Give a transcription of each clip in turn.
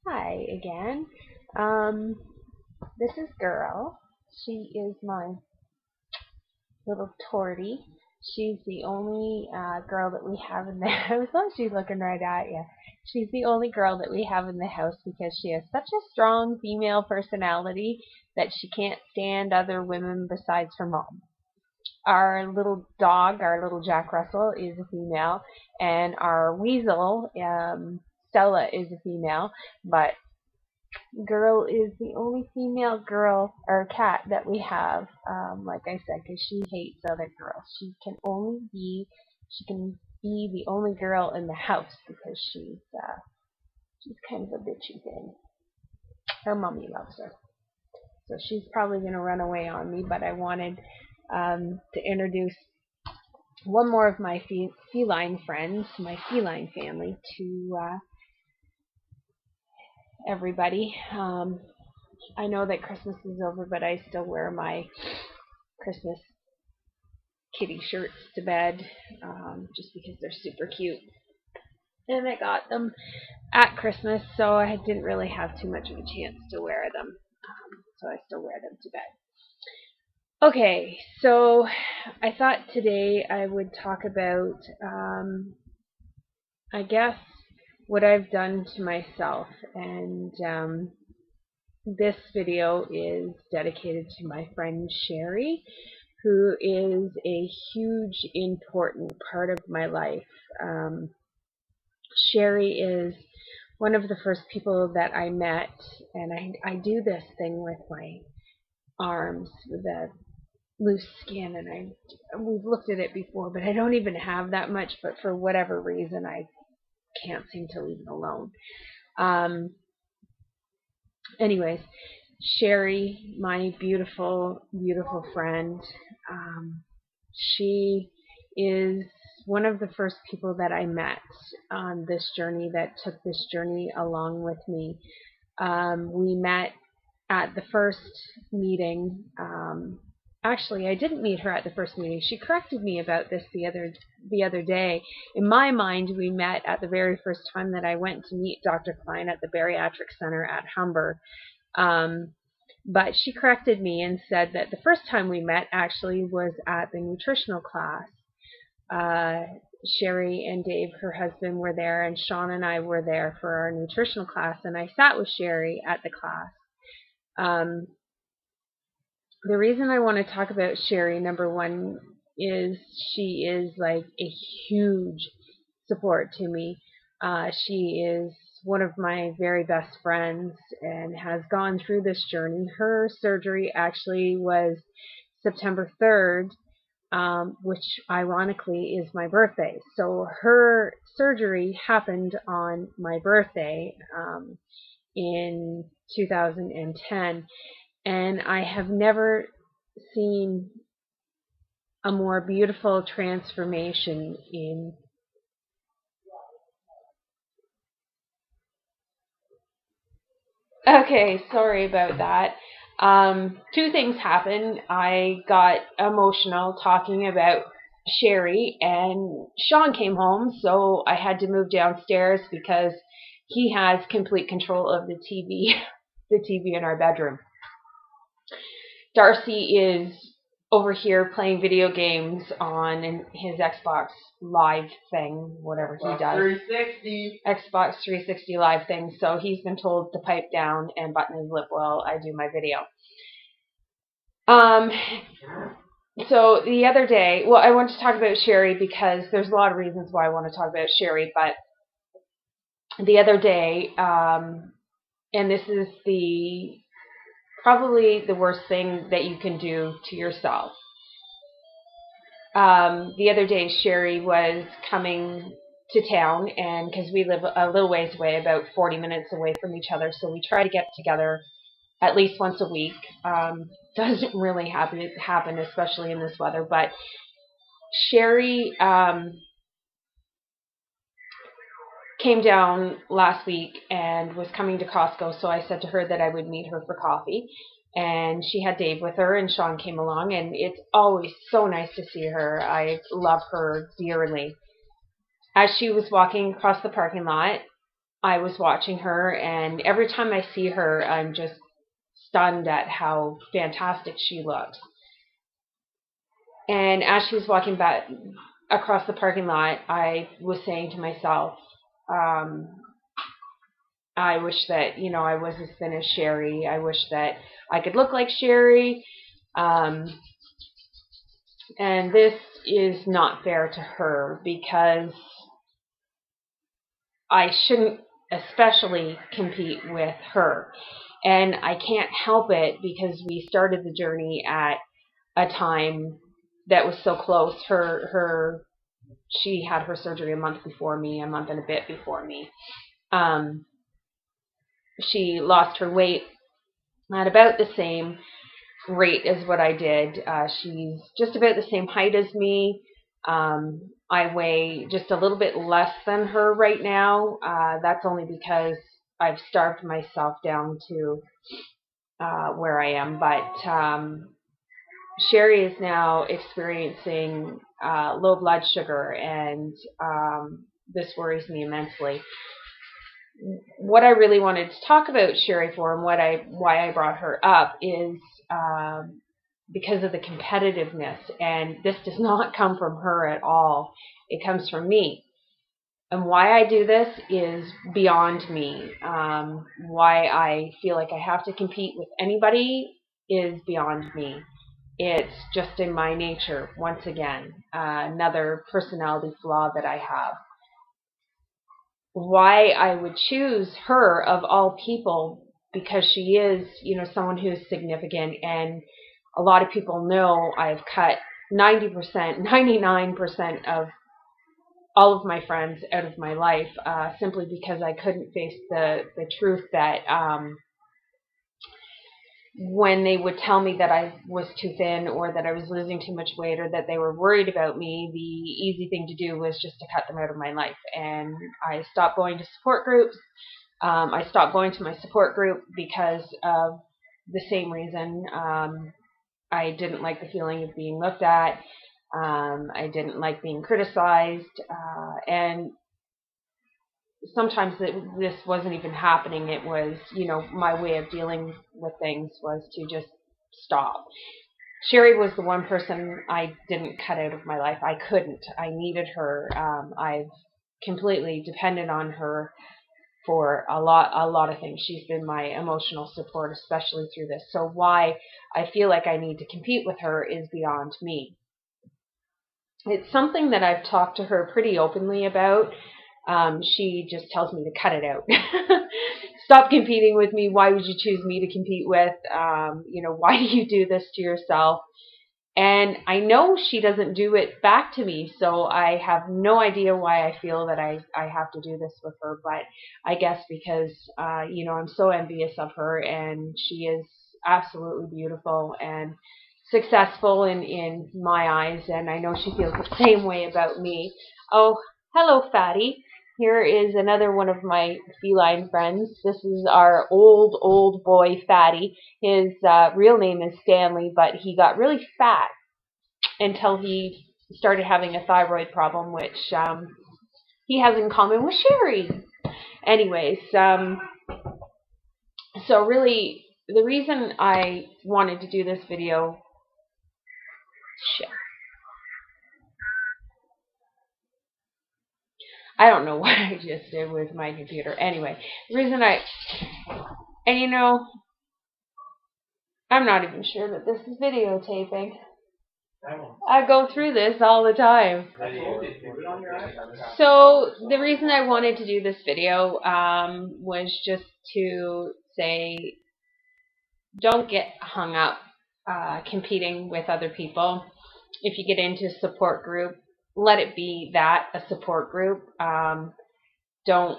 Hi again. This is Girl. She is my little tortie. She's the only girl that we have in the house. Oh, she's looking right at you. She's the only girl that we have in the house because she has such a strong female personality that she can't stand other women besides her mom. Our little dog, our little Jack Russell, is a female, and our weasel, Stella, is a female, but Girl is the only female girl or cat that we have, like I said, because she hates other girls. She can be the only girl in the house because she's kind of a bitchy thing. Her mommy loves her, so she's probably gonna run away on me. But I wanted to introduce one more of my feline friends, my feline family, to everybody. I know that Christmas is over, but I still wear my Christmas kitty shirts to bed, just because they're super cute. And I got them at Christmas, so I didn't really have too much of a chance to wear them. So I still wear them to bed. Okay, so I thought today I would talk about, I guess, what I've done to myself. And this video is dedicated to my friend Sheri, who is a huge, important part of my life. Sheri is one of the first people that I met, and I do this thing with my arms with the loose skin, and we've looked at it before, but I don't even have that much, but for whatever reason I can't seem to leave it alone. Anyways, Sheri, my beautiful, beautiful friend, she is one of the first people that I met on this journey, that took this journey along with me. We met at the first meeting. Actually, I didn't meet her at the first meeting. She corrected me about this the other day. In my mind, we met at the very first time that I went to meet Dr. Klein at the Bariatric Center at Humber. But she corrected me and said that the first time we met actually was at the nutritional class. Sheri and Dave, her husband, were there, and Sean and I were there for our nutritional class, and I sat with Sheri at the class. The reason I want to talk about Sheri, number one, is she is like a huge support to me. She is one of my very best friends and has gone through this journey. Her surgery actually was September 3rd, which ironically is my birthday. So her surgery happened on my birthday in 2010. And I have never seen a more beautiful transformation in Okay, sorry about that. Two things happened. I got emotional talking about Sheri, and Sean came home, so I had to move downstairs because he has complete control of the TV, the TV in our bedroom. Darcy is over here playing video games on his Xbox Live thing, whatever he does. 360. Xbox 360 Live thing. So he's been told to pipe down and button his lip while I do my video. So the other day, well, I want to talk about Sheri because there's a lot of reasons why I want to talk about Sheri, but the other day, and this is probably the worst thing that you can do to yourself. The other day, Sheri was coming to town, and because we live a little ways away, about 40 minutes away from each other, so we try to get together at least once a week. Doesn't really happen, especially in this weather, but Sheri came down last week and was coming to Costco, so I said to her that I would meet her for coffee. And she had Dave with her, and Sean came along, and it's always so nice to see her. I love her dearly. As she was walking across the parking lot, I was watching her, and every time I see her, I'm just stunned at how fantastic she looks. And as she was walking back across the parking lot, I was saying to myself, I wish that, you know, I was as thin as Sheri. I wish that I could look like Sheri. And this is not fair to her, because I shouldn't especially compete with her. And I can't help it because we started the journey at a time that was so close. She had her surgery a month before me, a month and a bit before me. She lost her weight at about the same rate as what I did. She's just about the same height as me. I weigh just a little bit less than her right now. That's only because I've starved myself down to where I am. But Sheri is now experiencing low blood sugar, and this worries me immensely. What I really wanted to talk about Sheri for, and why I brought her up, is because of the competitiveness. And this does not come from her at all. It comes from me. And why I do this is beyond me. Why I feel like I have to compete with anybody is beyond me. It's just in my nature, once again, another personality flaw that I have. Why I would choose her of all people, because she is, you know, someone who's significant, and a lot of people know I've cut 90%, 99% of all of my friends out of my life, simply because I couldn't face the truth that when they would tell me that I was too thin, or that I was losing too much weight, or that they were worried about me, the easy thing to do was just to cut them out of my life. And I stopped going to support groups. I stopped going to my support group because of the same reason. I didn't like the feeling of being looked at. I didn't like being criticized. And sometimes this wasn't even happening. It was, you know, my way of dealing with things was to just stop. Sheri was the one person I didn't cut out of my life. I couldn't. I needed her. I've completely depended on her for a lot of things. She's been my emotional support, especially through this. So why I feel like I need to compete with her is beyond me. It's something that I've talked to her pretty openly about. She just tells me to cut it out. Stop competing with me. Why would you choose me to compete with? You know, why do you do this to yourself? And I know she doesn't do it back to me, so I have no idea why I feel that I have to do this with her. But I guess because, you know, I'm so envious of her, and she is absolutely beautiful and successful in my eyes, and I know she feels the same way about me. Oh, hello, Fatty. Here is another one of my feline friends. This is our old boy, Fatty. His real name is Stanley, but he got really fat until he started having a thyroid problem, which he has in common with Sheri. Anyways, so really, the reason I wanted to do this video... Shit. I don't know what I just did with my computer. Anyway, the reason and you know, I'm not even sure that this is videotaping. I go through this all the time. So the reason I wanted to do this video was just to say, don't get hung up competing with other people. If you get into a support group, let it be that, a support group. Don't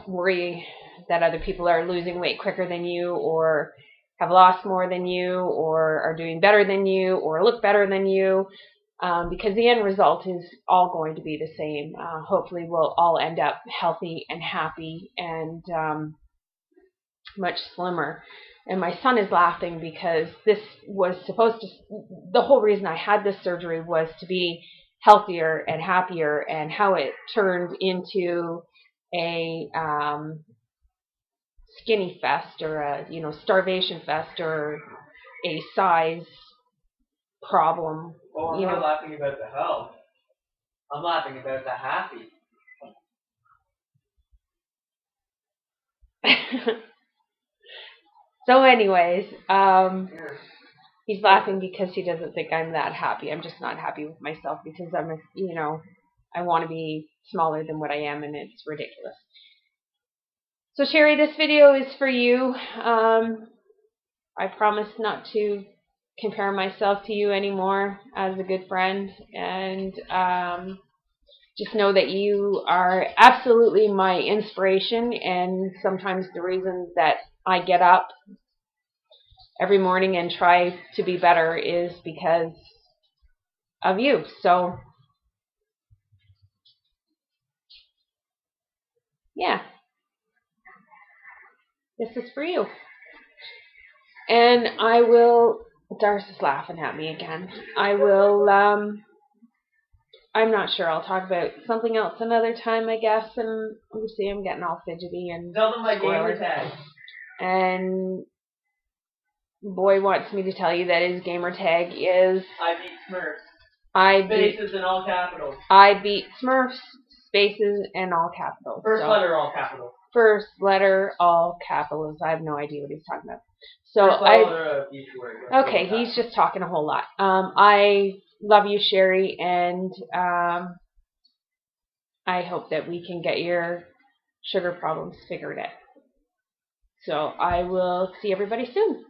worry that other people are losing weight quicker than you, or have lost more than you, or are doing better than you, or look better than you, because the end result is all going to be the same. Hopefully we'll all end up healthy and happy and much slimmer. And my son is laughing because this was supposed to, the whole reason I had this surgery was to be healthier and happier, and how it turned into a skinny fest or a, you know, starvation fest or a size problem. Oh, I'm not laughing about the health. I'm laughing about the happy. So anyways, he's laughing because he doesn't think I'm that happy. I'm just not happy with myself because I'm, you know, I want to be smaller than what I am, and it's ridiculous. So Sheri, this video is for you. I promise not to compare myself to you anymore as a good friend, and just know that you are absolutely my inspiration, and sometimes the reason that I get up every morning and try to be better is because of you. So yeah, this is for you. And I will, Darce is laughing at me again. I will, I'm not sure. I'll talk about something else another time, I guess. And you see, I'm getting all fidgety and tell them my gamer tag. And Boy wants me to tell you that his gamer tag is I beat Smurfs. Spaces in all capitals. I beat Smurfs, spaces and all capitals. First letter all capitals. First letter all capitals. I have no idea what he's talking about. So first letter of each word. Okay, he's just talking a whole lot. I love you, Sheri, and I hope that we can get your sugar problems figured out. So I will see everybody soon.